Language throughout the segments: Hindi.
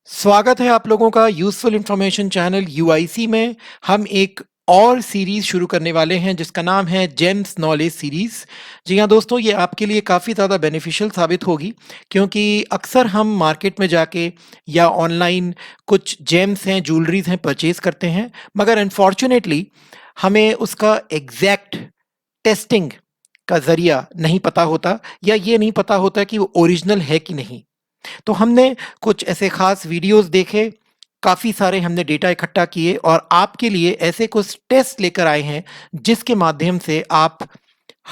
स्वागत है आप लोगों का यूज़फुल इन्फॉर्मेशन चैनल यूआईसी में। हम एक और सीरीज़ शुरू करने वाले हैं जिसका नाम है जेम्स नॉलेज सीरीज़। जी हाँ दोस्तों, ये आपके लिए काफ़ी ज़्यादा बेनिफिशियल साबित होगी क्योंकि अक्सर हम मार्केट में जाके या ऑनलाइन कुछ जेम्स हैं, ज्वेलरीज़ हैं परचेज़ करते हैं, मगर अनफॉर्चुनेटली हमें उसका एग्ज़ैक्ट टेस्टिंग का ज़रिया नहीं पता होता या ये नहीं पता होता कि वो ओरिजिनल है कि नहीं। तो हमने कुछ ऐसे खास वीडियोस देखे, काफ़ी सारे हमने डेटा इकट्ठा किए और आपके लिए ऐसे कुछ टेस्ट लेकर आए हैं जिसके माध्यम से आप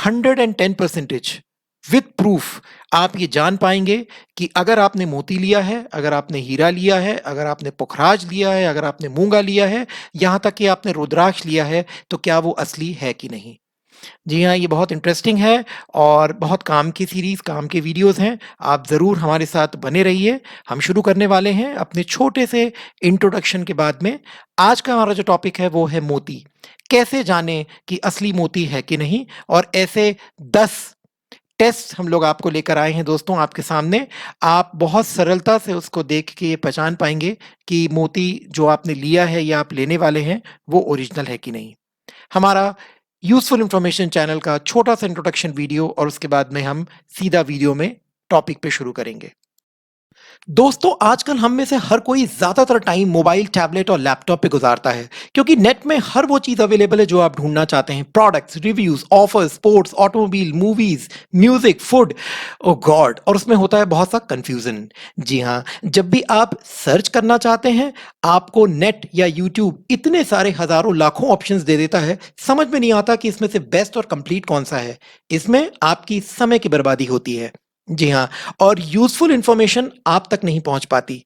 110% विद प्रूफ आप ये जान पाएंगे कि अगर आपने मोती लिया है, अगर आपने हीरा लिया है, अगर आपने पुखराज लिया है, अगर आपने मूंगा लिया है, यहाँ तक कि आपने रुद्राक्ष लिया है, तो क्या वो असली है कि नहीं। जी हाँ, ये बहुत इंटरेस्टिंग है और बहुत काम की सीरीज़, काम के वीडियोज़ हैं। आप ज़रूर हमारे साथ बने रहिए। हम शुरू करने वाले हैं अपने छोटे से इंट्रोडक्शन के बाद में। आज का हमारा जो टॉपिक है वो है मोती। कैसे जानें कि असली मोती है कि नहीं, और ऐसे 10 टेस्ट हम लोग आपको लेकर आए हैं दोस्तों आपके सामने। आप बहुत सरलता से उसको देख के ये पहचान पाएँगे कि मोती जो आपने लिया है या आप लेने वाले हैं, वो ओरिजिनल है कि नहीं। हमारा यूज़फुल इन्फॉर्मेशन चैनल का छोटा-सा इंट्रोडक्शन वीडियो और उसके बाद में हम सीधा वीडियो में टॉपिक पे शुरू करेंगे। दोस्तों, आजकल हम में से हर कोई ज़्यादातर टाइम मोबाइल, टैबलेट और लैपटॉप पे गुज़ारता है क्योंकि नेट में हर वो चीज़ अवेलेबल है जो आप ढूँढना चाहते हैं। Products, reviews, offers, sports, automobile, movies, music, food, oh God! और उसमें होता है बहुत सा कन्फ्यूज़न। जी हाँ, जब भी आप सर्च करना चाहते हैं, आपको नेट या यूट्यूब इतने सारे हज़ारों, लाखों ऑप्शंस दे देता है, समझ में नहीं आता कि इसमें से बेस्ट और कंप्लीट कौन-सा है। इसमें आपकी समय की बर्बादी होती है। जी हाँ, और यूज़फुल इन्फॉर्मेशन आप तक नहीं पहुँच पाती।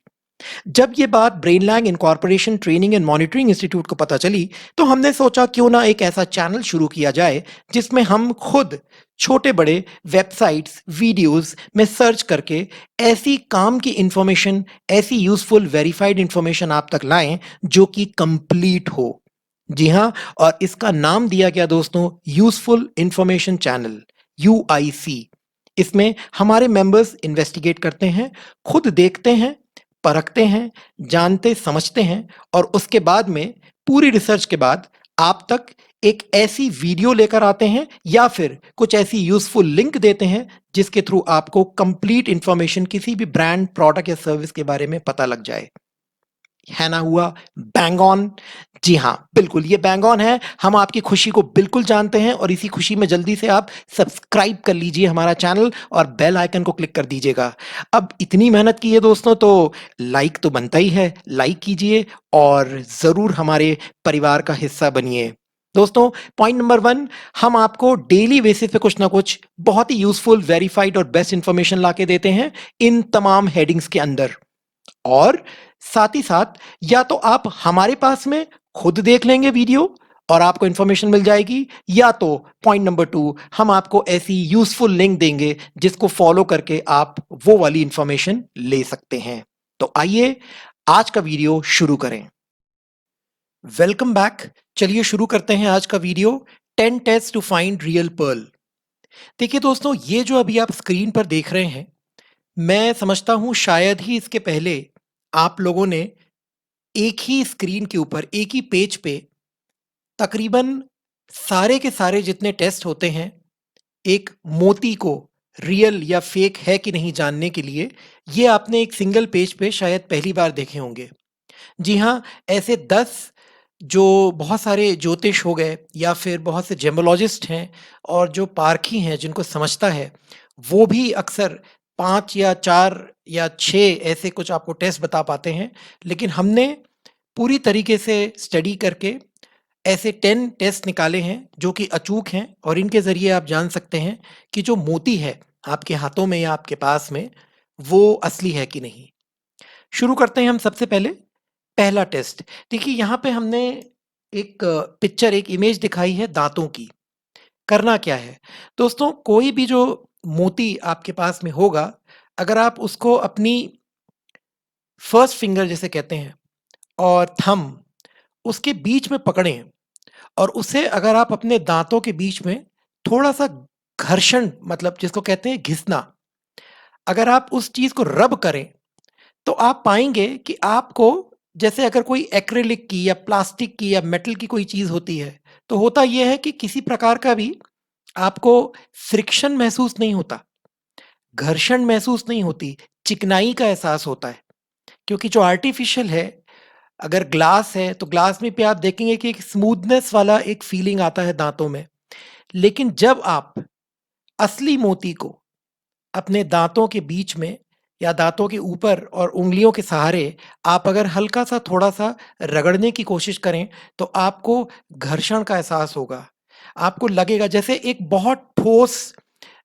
जब ये बात ब्रेनलैंग incorporation training and monitoring institute को पता चली, तो हमने सोचा क्यों ना एक ऐसा चैनल शुरू किया जाए जिसमें हम खुद छोटे-बड़े वेबसाइट्स, वीडियोज़ में सर्च करके ऐसी काम की इन्फॉर्मेशन, ऐसी यूज़फुल वेरिफाइड इन्फॉर्मेशन आप तक लाएँ जो कि कंप्लीट हो। जी हाँ, और इसका नाम दिया गया दोस्तों यूज़फुल इन्फॉर्मेशन चैनल, यूआईसी। इसमें हमारे मेंबर्स इन्वेस्टिगेट करते हैं, खुद देखते हैं, परखते हैं, जानते समझते हैं और उसके बाद में पूरी रिसर्च के बाद आप तक एक ऐसी वीडियो लेकर आते हैं या फिर कुछ ऐसी यूज़फुल लिंक देते हैं जिसके थ्रू आपको कंप्लीट इंफॉर्मेशन किसी भी ब्रांड, प्रोडक्ट या सर्विस के बारे में पता लग जाए। है ना हुआ बैंग ऑन? जी हाँ, बिल्कुल ये बैंग ऑन है। हम आपकी खुशी को बिल्कुल जानते हैं और इसी खुशी में जल्दी से आप सब्सक्राइब कर लीजिए हमारा चैनल और बेल आइकन को क्लिक कर दीजिएगा। अब इतनी मेहनत की है दोस्तों तो लाइक तो बनता ही है, लाइक कीजिए और ज़रूर हमारे परिवार का हिस्सा बनिए। दोस्तों, पॉइंट नंबर 1, हम आपको डेली बेसिस पे कुछ ना कुछ बहुत ही यूज़फुल, वेरिफाइड और बेस्ट इन्फॉर्मेशन लाके देते हैं इन तमाम हेडिंग्स के अंदर। और साथ ही साथ या तो आप हमारे पास में खुद देख लेंगे वीडियो और आपको इंफॉर्मेशन मिल जाएगी, या तो पॉइंट नंबर 2, हम आपको ऐसी यूजफुल लिंक देंगे जिसको फॉलो करके आप वो वाली इंफॉर्मेशन ले सकते हैं। तो आइए आज का वीडियो शुरू करें। Welcome back. चलिए शुरू करते हैं आज का video. 10 test to find real pearl. देखिए दोस्तों, ये जो अभी आप स्क्रीन पर देख रहे हैं, मैं समझता हूं शायद ही इसके पहले आप लोगों ने एक ही स्क्रीन के ऊपर, एक ही पेज पे तकरीबन सारे के सारे जितने टेस्ट होते हैं, एक मोती को रियल या फेक है कि नहीं जानने के लिए, ये आपने एक सिंगल पेज पे शायद पहली बार देखे होंगे। जी हाँ, ऐसे 10 जो बहुत सारे ज्योतिष हो गए या फिर बहुत से जेमोलॉजिस्ट हैं और जो पारखी हैं जिनको समझता है, वो भी अक्सर 5 या 4 या 6 ऐसे कुछ आपको टेस्ट बता पाते हैं। लेकिन हमने पूरी तरीके से स्टडी करके ऐसे 10 टेस्ट निकाले हैं जो कि अचूक हैं और इनके ज़रिए आप जान सकते हैं कि जो मोती है आपके हाथों में या आपके पास में, वो असली है कि नहीं। शुरू करते हैं हम सबसे पहले, पहला टेस्ट। देखिए यहाँ पे हमने एक पिक्चर, एक इमेज दिखाई है दाँतों की। करना क्या है? दोस्तों, कोई भी जो मोती आपके पास में होगा, अगर आप उसको अपनी फर्स्ट फिंगर जिसे कहते हैं और थंब उसके बीच में पकड़ें और उसे अगर आप अपने दाँतों के बीच में थोड़ा-सा घर्षण, मतलब जिसको कहते हैं घिसना, अगर आप उस चीज़ को रब करें, तो आप पाएँगे कि आपको जैसे अगर कोई एक्रिलिक की या प्लास्टिक की या मेटल की कोई चीज़ होती है, तो होता ये है कि किसी प्रकार का भी आपको फ्रिक्शन महसूस नहीं होता, घर्षण महसूस नहीं होती, चिकनाई का एहसास होता है। क्योंकि जो आर्टिफ़िशियल है, अगर ग्लास है, तो ग्लास में पे आप देखेंगे कि एक स्मूथनेस वाला एक फीलिंग आता है दाँतों में। लेकिन जब आप असली मोती को अपने दाँतों के बीच में या दाँतों के ऊपर और उँगलियों के सहारे आप अगर हल्का-सा थोड़ा-सा रगड़ने की कोशिश करें, तो आपको घर्षण का एहसास होगा। आपको लगेगा जैसे एक बहुत ठोस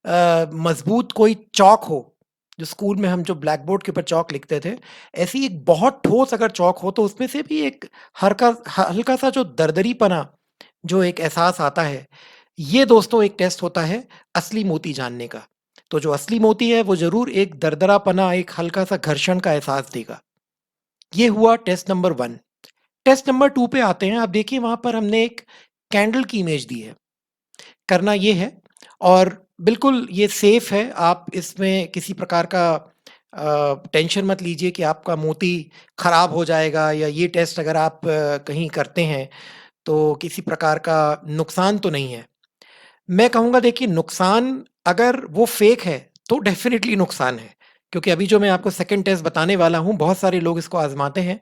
मज़बूत कोई चॉक हो, जो स्कूल में हम जो ब्लैक बोर्ड के ऊपर चॉक लिखते थे, ऐसी एक बहुत ठोस अगर चॉक हो, तो उसमें से भी एक हल्का-सा जो दरदरीपना, जो एक एहसास आता है, ये दोस्तों एक टेस्ट होता है असली मोती जानने का। तो जो असली मोती है वो ज़रूर एक दरदरापना, एक हल्का-सा घर्षण का एहसास देगा। ये हुआ टेस्ट नंबर 1। टेस्ट नंबर 2 पे आते हैं। आप देखिए वहाँ पर हमने एक कैंडल की इमेज दी है। करना ये है और बिल्कुल ये सेफ है, आप इसमें किसी प्रकार का टेंशन मत लीजिए कि आपका मोती खराब हो जाएगा या ये टेस्ट अगर आप कहीं करते हैं, तो किसी प्रकार का नुकसान तो नहीं है। मैं कहूँगा देखिए नुकसान अगर वो फ़ेक है, तो डेफ़िनिटली नुकसान है। क्योंकि अभी जो मैं आपको सेकंड टेस्ट बताने वाला हूँ, बहुत सारे लोग इसको आज़माते हैं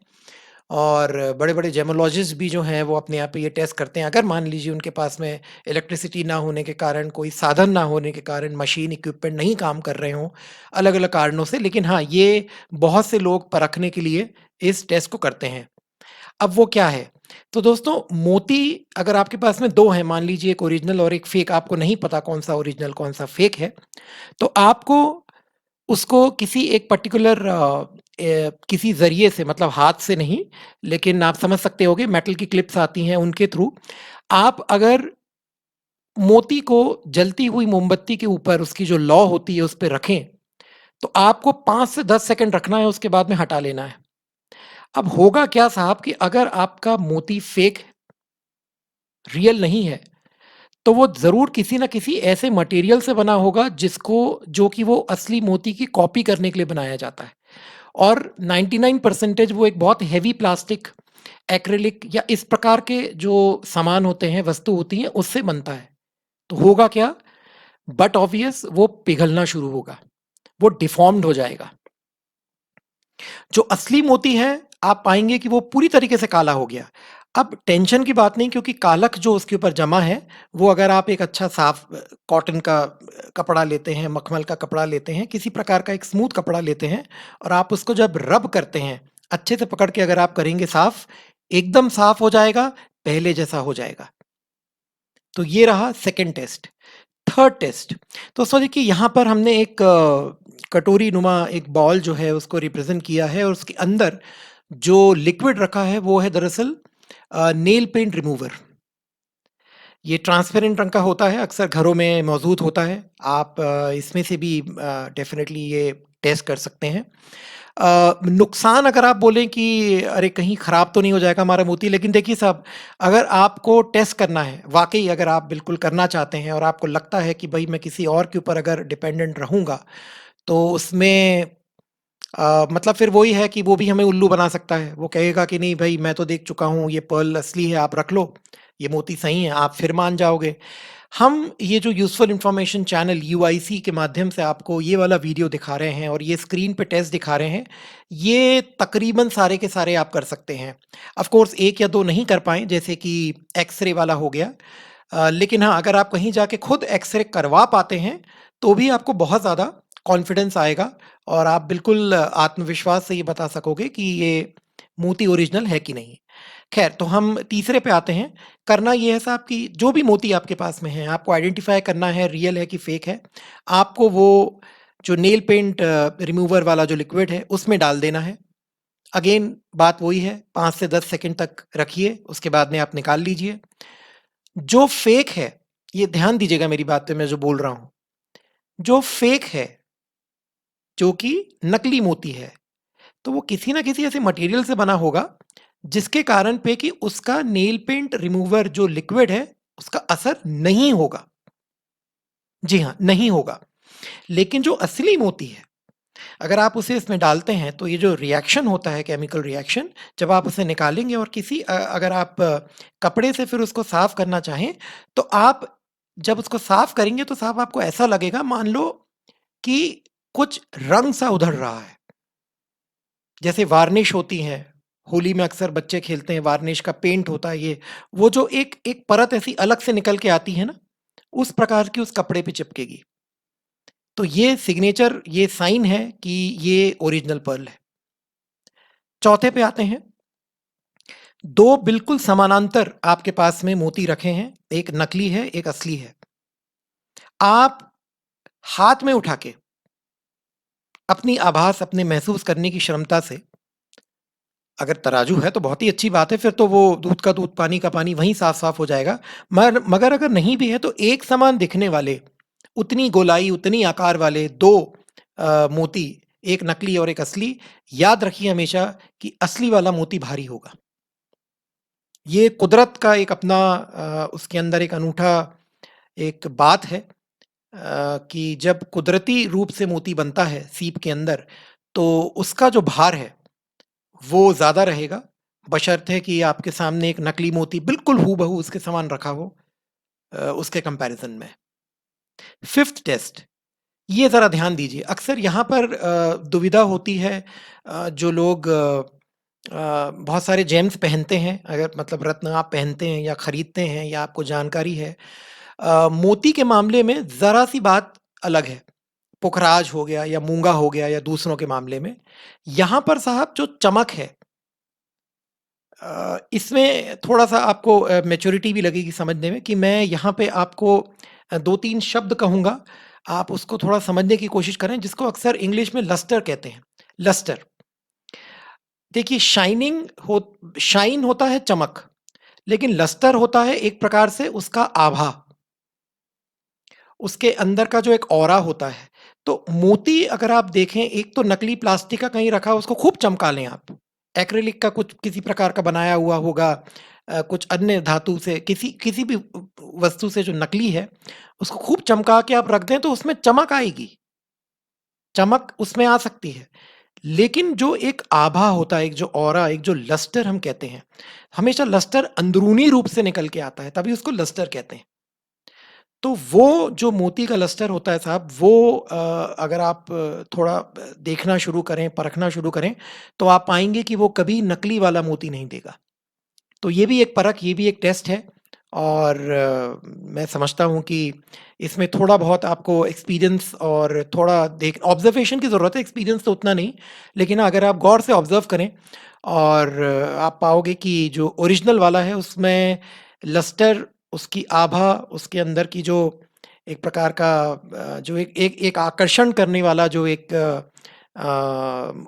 और बड़े-बड़े जेमोलॉजिस्ट भी जो हैं वो अपने आप पे ये टेस्ट करते हैं। अगर मान लीजिए उनके पास में इलेक्ट्रिसिटी ना होने के कारण, कोई साधन ना होने के कारण, मशीन इक्विपमेंट नहीं काम कर रहे हों, अलग-अलग कारणों से। लेकिन हाँ, ये बहुत से लोग परखने के लिए इस टेस्ट को करते हैं। अब वो क्या है? तो दोस्तों मोती अगर आपके पास में 2 हैं, मान लीजिए एक ओरिजिनल और एक फ़ेक, आपको नहीं पता कौन-सा ओरिजिनल, कौन-सा फ़ेक है, तो आपको उसको किसी एक पर्टिकुलर किसी ज़रिए से, मतलब हाथ से नहीं, लेकिन आप समझ सकते होंगे मेटल की क्लिप्स आती हैं उनके थ्रू, आप अगर मोती को जलती हुई मोमबत्ती के ऊपर उसकी जो लौ होती है उस पे रखें, तो आपको 5 से 10 सेकंड रखना है, उसके बाद में हटा लेना है। अब होगा क्या साहब कि अगर आपका मोती फ़ेक रियल नहीं है, तो वो ज़रूर किसी न किसी ऐसे मटेरियल से बना होगा जिसको जो कि वो असली मोती की कॉपी करने के लिए बनाया जाता है। और 99% वो एक बहुत हेवी प्लास्टिक, एक्रिलिक या इस प्रकार के जो सामान होते हैं, वस्तु होती हैं, उससे बनता है। तो होगा क्या? बट ऑब्वियस वो पिघलना शुरू होगा, वो डिफ़ॉर्म्ड हो जाएगा। जो असली मोती है, आप पाएँगे कि वो पूरी तरीके से काला हो गया। अब टेंशन की बात नहीं, क्योंकि कालख जो उसके ऊपर जमा है, वो अगर आप एक अच्छा साफ कॉटन का कपड़ा लेते हैं, मखमल का कपड़ा लेते हैं, किसी प्रकार का एक स्मूथ कपड़ा लेते हैं और आप उसको जब रब करते हैं, अच्छे से पकड़ के अगर आप करेंगे साफ, एकदम साफ हो जाएगा, पहले जैसा हो जाएगा। तो ये रहा सेकंड टेस्ट। थर्ड टेस्ट, दोस्तों देखिए यहाँ पर हमने एक कटोरी नुमा एक बॉल जो है उसको रिप्रेजेंट किया है और उसके अंदर जो लिक्विड रखा है वो है दरअसल नेल पेंट रिमूवर। ये ट्रांसपेरेंट रंग का होता है, अक्सर घरों में मौजूद होता है। आप इसमें से भी डेफ़िनेटली ये टेस्ट कर सकते हैं। नुकसान अगर आप बोलें कि अरे कहीं ख़राब तो नहीं हो जाएगा हमारा मोती, लेकिन देखिए साहब, अगर आपको टेस्ट करना है, वाक़ई अगर आप बिल्कुल करना चाहते हैं और आपको लगता है कि भई मैं किसी और के ऊपर अगर डिपेंडेंट रहूँगा, तो उसमें मतलब फिर वही है कि वो भी हमें उल्लू बना सकता है। वो कहेगा कि नहीं भई मैं तो देख चुका हूँ, ये पर्ल असली है, आप रख लो, ये मोती सही है, आप फिर मान जाओगे। हम ये जो यूज़फुल इन्फॉर्मेशन चैनल यूआईसी के माध्यम से आपको ये वाला वीडियो दिखा रहे हैं और ये स्क्रीन पे टेस्ट दिखा रहे हैं, ये तकरीबन सारे के सारे आप कर सकते हैं। ऑफ़ कोर्स 1 या 2 नहीं कर पाएँ, जैसे कि एक्स-रे वाला हो गया। लेकिन हाँ, अगर आप कहीं जाके खुद एक्स-रे करवा पाते हैं, तो भी आपको बहुत ज़्यादा कॉन्फिडेंस आएगा और आप बिल्कुल आत्मविश्वास से ये बता सकोगे कि ये मोती ओरिजिनल है कि नहीं। ख़ैर, तो हम तीसरे पे आते हैं। करना ये है साहब कि जो भी मोती आपके पास में है, आपको आइडेंटिफ़ाई करना है रियल है कि फ़ेक है। आपको वो जो नेल पेंट रिमूवर वाला जो लिक्विड है, उसमें डाल देना है। अगेन बात वही है, 5 से 10 सेकंड तक रखिए, उसके बाद में आप निकाल लीजिए। जो फ़ेक है, ये ध्यान दीजिएगा मेरी बात पे मैं जो बोल रहा हूँ। जो फ़ेक है, जो कि नकली मोती है, तो वो किसी न किसी ऐसे मटेरियल से बना होगा, जिसके कारण पे कि उसका नेल पेंट रिमूवर जो लिक्विड है, उसका असर नहीं होगा। जी हाँ, नहीं होगा। लेकिन जो असली मोती है, अगर आप उसे इसमें डालते हैं तो ये जो रिएक्शन होता है, केमिकल रिएक्शन, जब आप उसे निकालेंगे और अगर आप कपड़े से फिर उसको साफ करना चाहें, तो आप जब उसको साफ करेंगे तो साहब आपको ऐसा लगेगा मान लो कि कुछ रंग सा उधड़ रहा है। जैसे वार्निश होती है, होली में अक्सर बच्चे खेलते हैं, वार्निश का पेंट होता है ये, वो जो एक एक परत ऐसी अलग से निकल के आती है ना, उस प्रकार की उस कपड़े पे चिपकेगी। तो ये सिग्नेचर, ये साइन है कि ये ओरिजिनल पर्ल है। चौथे पे आते हैं। 2 बिल्कुल समानांतर आपके पास में मोती रखे हैं, एक नकली है, एक असली है। आप हाथ में उठा के अपनी आभास अपने महसूस करने की क्षमता से, अगर तराजू है तो बहुत ही अच्छी बात है, फिर तो वो दूध का दूध, पानी का पानी वहीं साफ-साफ हो जाएगा। मगर अगर नहीं भी है तो एक समान दिखने वाले, उतनी गोलाई, उतनी आकार वाले 2 मोती, एक नकली और एक असली, याद रखिए हमेशा कि असली वाला मोती भारी होगा। ये कुदरत का एक अपना उसके अंदर एक अनूठा एक बात है, कि जब कुदरती रूप से मोती बनता है सीप के अंदर, तो उसका जो भार है, वो ज़्यादा रहेगा, बशर्ते कि आपके सामने एक नकली मोती बिल्कुल हूबहू उसके समान रखा हो उसके कंपैरिज़न में। 5th टेस्ट, ये ज़रा ध्यान दीजिए। अक्सर यहाँ पर दुविधा होती है, जो लोग बहुत सारे जेम्स पहनते हैं, अगर मतलब रत्न आप पहनते हैं या खरीदते हैं या आपको जानकारी है, मोती के मामले में ज़रा-सी बात अलग है। पुखराज हो गया या मूंगा हो गया या दूसरों के मामले में। यहाँ पर साहब जो चमक है, इसमें थोड़ा-सा आपको मैच्योरिटी भी लगेगी समझने में कि मैं यहाँ पे आपको 2-3 शब्द कहूँगा, आप उसको थोड़ा समझने की कोशिश करें, जिसको अक्सर इंग्लिश में लस्टर कहते हैं। लस्टर। देखिए शाइन होता है चमक, लेकिन लस्टर होता है एक प्रकार से उसका आभा, उसके अंदर का जो एक ऑरा होता है। तो मोती अगर आप देखें, एक तो नकली प्लास्टिक का कहीं रखा, उसको खूब चमका लें आप। एक्रिलिक का कुछ किसी प्रकार का बनाया हुआ होगा, कुछ अन्य धातु से, किसी किसी भी वस्तु से जो नकली है, उसको खूब चमका के आप रख दें तो उसमें चमक आएगी, चमक उसमें आ सकती है। लेकिन जो एक आभा होता है, एक जो ऑरा, एक जो लस्टर हम कहते हैं, हमेशा लस्टर अंदरूनी रूप से निकल के आता है, तभी उसको लस्टर कहते हैं। तो वो जो मोती का लस्टर होता है साहब, वो अगर आप थोड़ा देखना शुरू करें, परखना शुरू करें, तो आप पाएँगे कि वो कभी नकली वाला मोती नहीं देगा। तो ये भी एक परख, ये भी एक टेस्ट है, और मैं समझता हूँ कि इसमें थोड़ा बहुत आपको एक्सपीरियंस और थोड़ा देख ऑब्ज़र्वेशन की ज़रूरत है, एक्सपीरियंस तो उतना नहीं। लेकिन अगर आप गौर से ऑब्ज़र्व करें और आप पाओगे कि जो ओरिजिनल वाला है उसमें लस्टर, उसकी आभा, उसके अंदर की जो एक प्रकार का जो एक एक एक आकर्षण करने वाला जो एक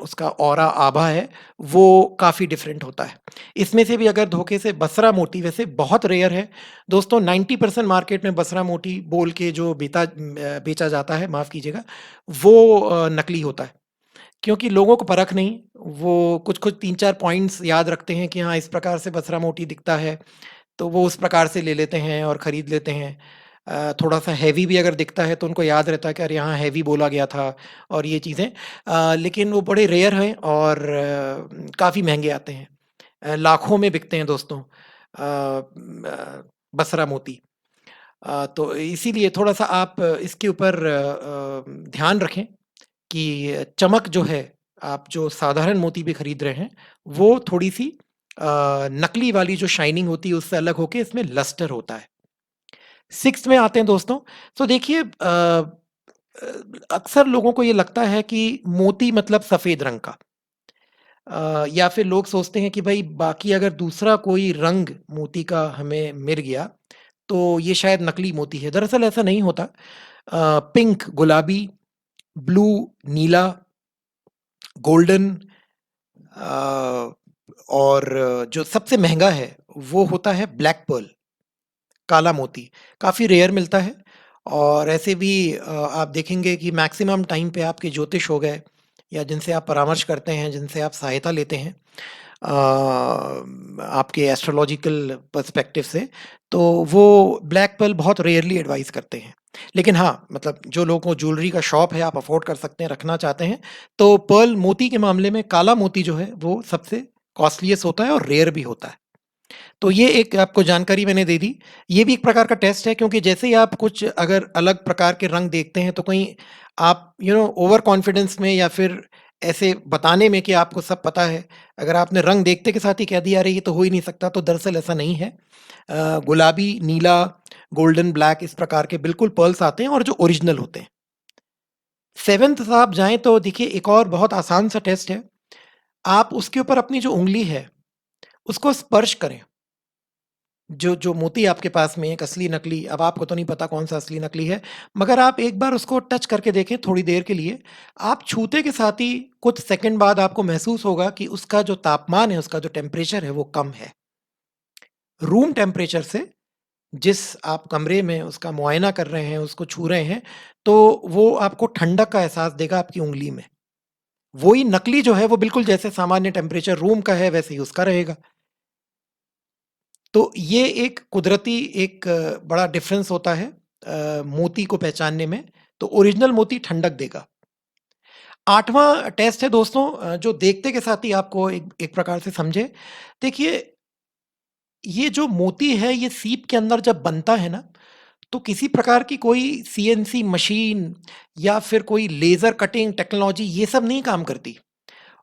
उसका ऑरा आभा है, वो काफ़ी डिफरेंट होता है। इसमें से भी अगर धोखे से बसरा मोती, वैसे बहुत रेयर है दोस्तों, 90% मार्केट में बसरा मोती बोल के जो बेचा जाता है, माफ़ कीजिएगा, वो नकली होता है। क्योंकि लोगों को परख नहीं, वो कुछ-कुछ 3-4 पॉइंट्स याद रखते हैं कि हाँ, इस प्रकार से बसरा मोती दिखता है, तो वो उस प्रकार से ले लेते हैं और खरीद लेते हैं। थोड़ा-सा हेवी भी अगर दिखता है तो उनको याद रहता है कि अरे यहाँ हेवी बोला गया था और ये चीज़ें। लेकिन वो बड़े रेयर हैं और काफ़ी महँगे आते हैं। लाखों में बिकते हैं दोस्तों बसरा मोती। तो इसीलिए थोड़ा-सा आप इसके ऊपर ध्यान रखें कि चमक जो है, आप जो साधारण मोती भी खरीद रहे हैं, वो थोड़ी-सी नकली वाली जो शाइनिंग होती है उससे अलग होके इसमें लस्टर होता है। 6th में आते हैं दोस्तों, तो देखिए अक्सर लोगों को ये लगता है कि मोती मतलब सफ़ेद रंग का, या फिर लोग सोचते हैं कि भई बाकी अगर दूसरा कोई रंग मोती का हमें मिल गया, तो ये शायद नकली मोती है। दरअसल ऐसा नहीं होता। पिंक गुलाबी, ब्लू नीला, गोल्डन, अ, और जो सबसे महँगा है, वो होता है ब्लैक पर्ल, काला मोती। काफ़ी रेयर मिलता है, और ऐसे भी आप देखेंगे कि मैक्सिमम टाइम पे आपके ज्योतिष हो गए या जिनसे आप परामर्श करते हैं, जिनसे आप सहायता लेते हैं, आपके एस्ट्रोलॉजिकल पर्सपेक्टिव से, तो वो ब्लैक पर्ल बहुत रेयरली एडवाइस करते हैं। लेकिन हाँ, मतलब जो लोगों को ज्वेलरी का शॉप है, आप अफोर्ड कर सकते हैं, रखना चाहते हैं, तो पर्ल मोती के मामले में काला मोती जो है वो सबसे कॉस्टलीएस्ट होता है और रेयर भी होता है। तो ये एक आपको जानकारी मैंने दे दी। ये भी एक प्रकार का टेस्ट है, क्योंकि जैसे ही आप कुछ अगर अलग प्रकार के रंग देखते हैं तो कहीं आप ओवर कॉन्फिडेंस में या फिर ऐसे बताने में कि आपको सब पता है, अगर आपने रंग देखते के साथ ही कह दिया अरे ये तो हो ही नहीं सकता, तो दरअसल ऐसा नहीं है। गुलाबी, नीला, गोल्डन, ब्लैक इस प्रकार के बिल्कुल पर्ल्स आते हैं और जो ओरिजिनल होते हैं। सेवेंथ साहब जाएँ तो देखिए एक और बहुत आसान सा टेस्ट है। आप उसके ऊपर अपनी जो उँगली है, उसको स्पर्श करें। जो जो मोती आपके पास में एक असली नकली, अब आपको तो नहीं पता कौन-सा असली नकली है, मगर आप एक बार उसको टच करके देखें थोड़ी देर के लिए। आप छूते के साथ ही कुछ सेकंड बाद आपको महसूस होगा कि उसका जो तापमान है, उसका जो टेम्परेचर है वो कम है। रूम टेम्परेचर से जिस आप कमरे में उसका मुआयना कर रहे हैं, उसको छू रहे हैं, तो वो आपको ठंडक का एहसास देगा आपकी उँगली में। वही नकली जो है वो बिल्कुल जैसे सामान्य टेम्परेचर रूम का है वैसे ही उसका रहेगा। तो ये एक कुदरती एक बड़ा डिफरेंस होता है मोती को पहचानने में, तो ओरिजिनल मोती ठंडक देगा। 8वां टेस्ट है दोस्तों, जो देखते के साथ ही आपको एक एक प्रकार से समझे। देखिए, ये जो मोती है ये सीप के अंदर जब बनता है ना, तो किसी प्रकार की कोई सीएनसी मशीन या फिर कोई लेज़र कटिंग टेक्नोलॉजी ये सब नहीं काम करती।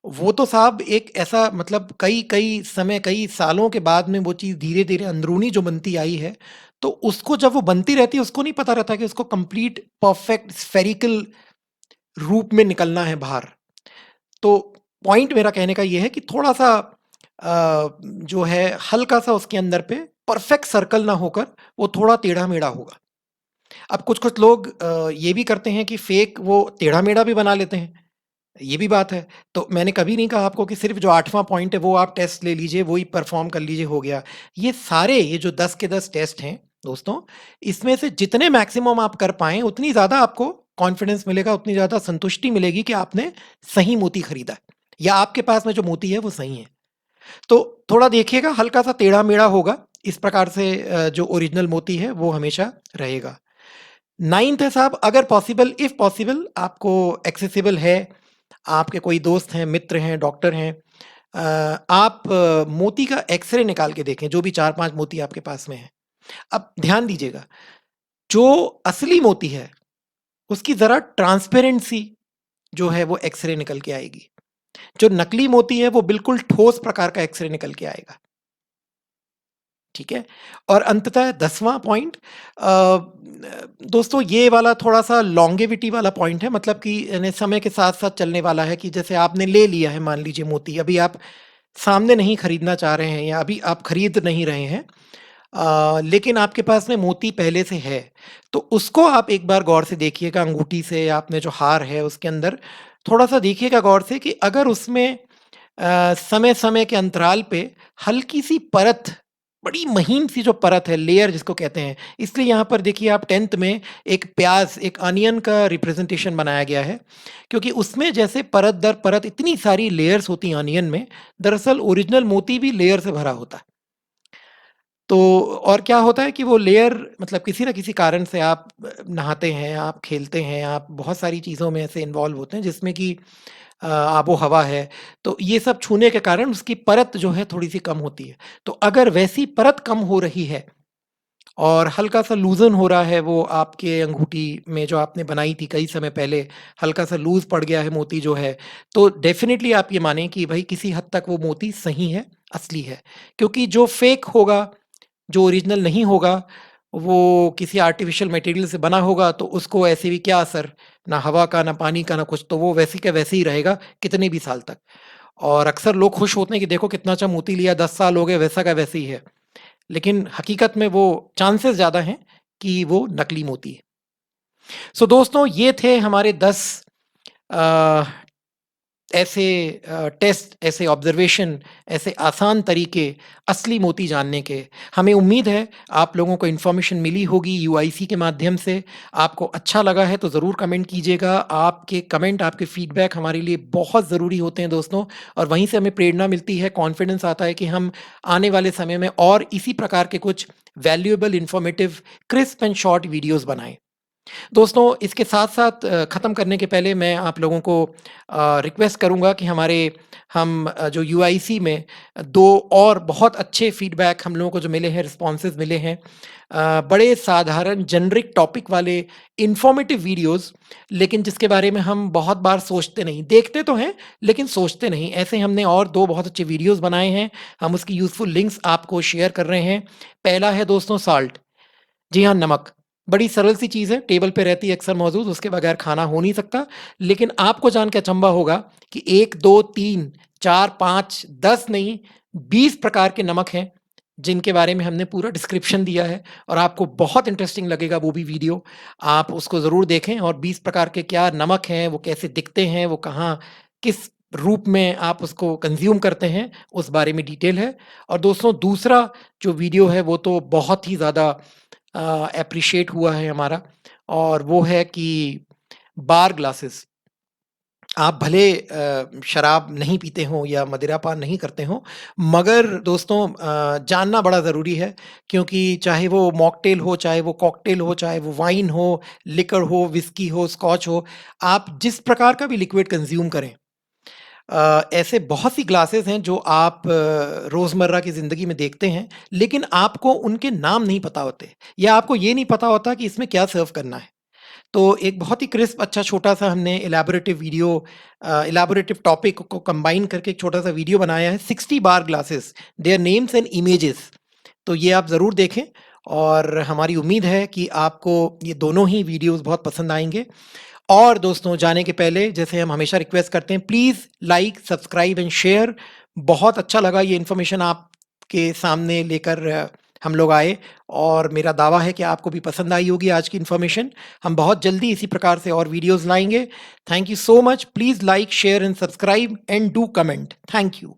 वो तो साहब एक ऐसा मतलब कई-कई समय, कई सालों के बाद में वो चीज़ धीरे-धीरे अंदरूनी जो बनती आई है, तो उसको जब वो बनती रहती है, उसको नहीं पता रहता कि उसको कंप्लीट परफेक्ट स्फेरिकल रूप में निकलना है बाहर। तो पॉइंट मेरा कहने का ये है कि थोड़ा-सा जो है हल्का-सा उसके अंदर पे परफेक्ट सर्कल ना होकर वो थोड़ा टेढ़ा-मेढ़ा होगा। अब कुछ-कुछ लोग ये भी करते हैं कि फेक वो टेढ़ा-मेढ़ा भी बना लेते हैं। ये भी बात है। तो मैंने कभी नहीं कहा आपको कि सिर्फ़ जो 8वां पॉइंट है वो आप टेस्ट ले लीजिए, वो ही परफ़ॉर्म कर लीजिए, हो गया। ये सारे ये जो 10 के 10 टेस्ट हैं दोस्तों, इसमें से जितने मैक्सिमम आप कर पाएँ उतनी ज़्यादा आपको कॉन्फिडेंस मिलेगा, उतनी ज़्यादा संतुष्टि मिलेगी कि आपने सही मोती खरीदा है या आपके पास में जो मोती है वो सही है। तो थोड़ा देखिएगा हल्का-सा टेढ़ा-मेढ़ा होगा, इस प्रकार से जो ओरिजिनल मोती है वो हमेशा रहेगा। 9th है साहब, अगर पॉसिबल इफ पॉसिबल आपको एक्सेसिबल है, आपके कोई दोस्त हैं, मित्र हैं, डॉक्टर हैं, आप मोती का एक्स-रे निकाल के देखें, जो भी 4-5 मोती आपके पास में हैं। अब ध्यान दीजिएगा, जो असली मोती है, उसकी ज़रा ट्रांसपेरेंसी जो है वो एक्स-रे निकल के आएगी। जो नकली मोती है वो बिल्कुल ठोस प्रकार का एक्स-रे निकल के आएगा। ठीक है? और अंततः 10वां पॉइंट, दोस्तों ये वाला थोड़ा-सा लॉन्गेविटी वाला पॉइंट है, मतलब कि यानी समय के साथ-साथ चलने वाला है कि जैसे आपने ले लिया है मान लीजिए मोती, अभी आप सामने नहीं खरीदना चाह रहे हैं या अभी आप खरीद नहीं रहे हैं, लेकिन आपके पास में मोती पहले से है, तो उसको आप एक बार गौर से देखिएगा अंगूठी से, आपने जो हार है उसके अंदर थोड़ा-सा देखिएगा गौर से कि अगर उसमें समय-समय के अंतराल पे हल्की-सी परत, बड़ी महीन सी जो परत है, लेयर जिसको कहते हैं, इसलिए यहाँ पर देखिए आप 10th में एक प्याज़, एक अनियन का रिप्रेज़ेंटेशन बनाया गया है, क्योंकि उसमें जैसे परत दर परत इतनी सारी लेयर्स होती हैं अनियन में, दरअसल ओरिजिनल मोती भी लेयर से भरा होता है। तो और क्या होता है कि वो लेयर मतलब किसी न किसी कारण से आप नहाते हैं, आप खेलते हैं, आप बहुत सारी चीज़ों में ऐसे इन्वॉल्व होते हैं जिसमें कि आबो-हवा है, तो ये सब छूने के कारण उसकी परत जो है थोड़ी-सी कम होती है। तो अगर वैसी परत कम हो रही है और हल्का-सा लूज़न हो रहा है वो आपके अंगूठी में जो आपने बनाई थी कई समय पहले, हल्का-सा लूज़ पड़ गया है मोती जो है, तो डेफ़िनिटली आप ये मानें कि भई किसी हद तक वो मोती सही है, असली है। क्योंकि जो फ़ेक होगा, जो ओरिजिनल नहीं होगा, वो किसी आर्टिफ़िशियल मटेरियल से बना होगा, तो उसको ऐसे भी क्या असर, ना हवा का, ना पानी का, ना कुछ, तो वो वैसे का वैसे ही रहेगा कितने भी साल तक। और अक्सर लोग खुश होते हैं कि देखो कितना अच्छा मोती लिया, 10 साल हो गए, वैसा का वैसे ही है। लेकिन हकीकत में वो चांसेस ज़्यादा हैं कि वो नकली मोती है। सो दोस्तों ये थे हमारे 10 अ, ऐसे टेस्ट, ऐसे ऑब्जर्वेशन, ऐसे आसान तरीके असली मोती जानने के। हमें उम्मीद है आप लोगों को इन्फॉर्मेशन मिली होगी यूआईसी के माध्यम से। आपको अच्छा लगा है तो ज़रूर कमेंट कीजिएगा। आपके कमेंट, आपके फीडबैक हमारे लिए बहुत ज़रूरी होते हैं दोस्तों, और वहीं से हमें प्रेरणा मिलती है, कॉन्फिडेंस आता है कि हम आने वाले समय में और इसी प्रकार के कुछ valuable, informative, crisp and short videos बनाएँ। दोस्तों, इसके साथ-साथ ख़त्म करने के पहले मैं आप लोगों को रिक्वेस्ट करूँगा कि जो यूआईसी में 2 और बहुत अच्छे फीडबैक हम लोगों को जो मिले हैं, रिस्पॉन्सेज़ मिले हैं। बड़े साधारण जेनेरिक टॉपिक वाले इन्फॉर्मेटिव वीडियोज़, लेकिन जिसके बारे में हम बहुत बार सोचते नहीं। देखते तो हैं, लेकिन सोचते नहीं। ऐसे हमने और 2 बहुत अच्छे वीडियोज़ बनाए हैं। हम उसकी यूज़फुल लिंक्स आपको शेयर कर रहे हैं। पहला है दोस्तों साल्ट। जी हाँ, नमक। बड़ी सरल सी चीज़ है, टेबल पे रहती है अक्सर मौजूद, उसके बगैर खाना हो नहीं सकता। लेकिन आपको जान के अचंभा होगा कि 1, 2, 3, 4, 5, 10 नहीं, 20 प्रकार के नमक हैं, जिनके बारे में हमने पूरा डिस्क्रिप्शन दिया है, और आपको बहुत इंटरेस्टिंग लगेगा वो भी वीडियो। आप उसको ज़रूर देखें, और 20 प्रकार के क्या नमक हैं, वो कैसे दिखते हैं, वो कहाँ, किस रूप में आप उसको कंज़्यूम करते हैं, उस बारे में डिटेल है। और दोस्तों, दूसरा जो वीडियो है वो तो बहुत ही ज़्यादा एप्रिशिएट हुआ है हमारा, और वो है कि बार ग्लासेस। आप भले शराब नहीं पीते हों या मदिरापान नहीं करते हों, मगर दोस्तों जानना बड़ा ज़रूरी है, क्योंकि चाहे वो मॉकटेल हो, चाहे वो कॉकटेल हो, चाहे वो वाइन हो, लिकर हो, विस्की हो, स्कॉच हो, आप जिस प्रकार का भी लिक्विड कंज़्यूम करें, ऐसे बहुत सी ग्लासेस हैं जो आप रोज़मर्रा की ज़िंदगी में देखते हैं, लेकिन आपको उनके नाम नहीं पता होते, या आपको ये नहीं पता होता कि इसमें क्या सर्व करना है। तो एक बहुत ही क्रिस्प, अच्छा, छोटा-सा हमने इलैबोरेटिव टॉपिक को कंबाइन करके एक छोटा-सा वीडियो बनाया है, 60 बार glasses, their names and images. तो ये आप ज़रूर देखें, और हमारी उम्मीद है कि आपको ये दोनों ही वीडियोज़ बहुत पसंद आएँगे। और दोस्तों, जाने के पहले जैसे हम हमेशा रिक्वेस्ट करते हैं, please like, subscribe and share. बहुत अच्छा लगा ये इन्फॉर्मेशन आपके सामने लेकर हम लोग आए, और मेरा दावा है कि आपको भी पसंद आई होगी आज की इन्फॉर्मेशन। हम बहुत जल्दी इसी प्रकार से और वीडियोज़ लाएँगे। Thank you so much. Please like, share and subscribe and do comment. Thank you.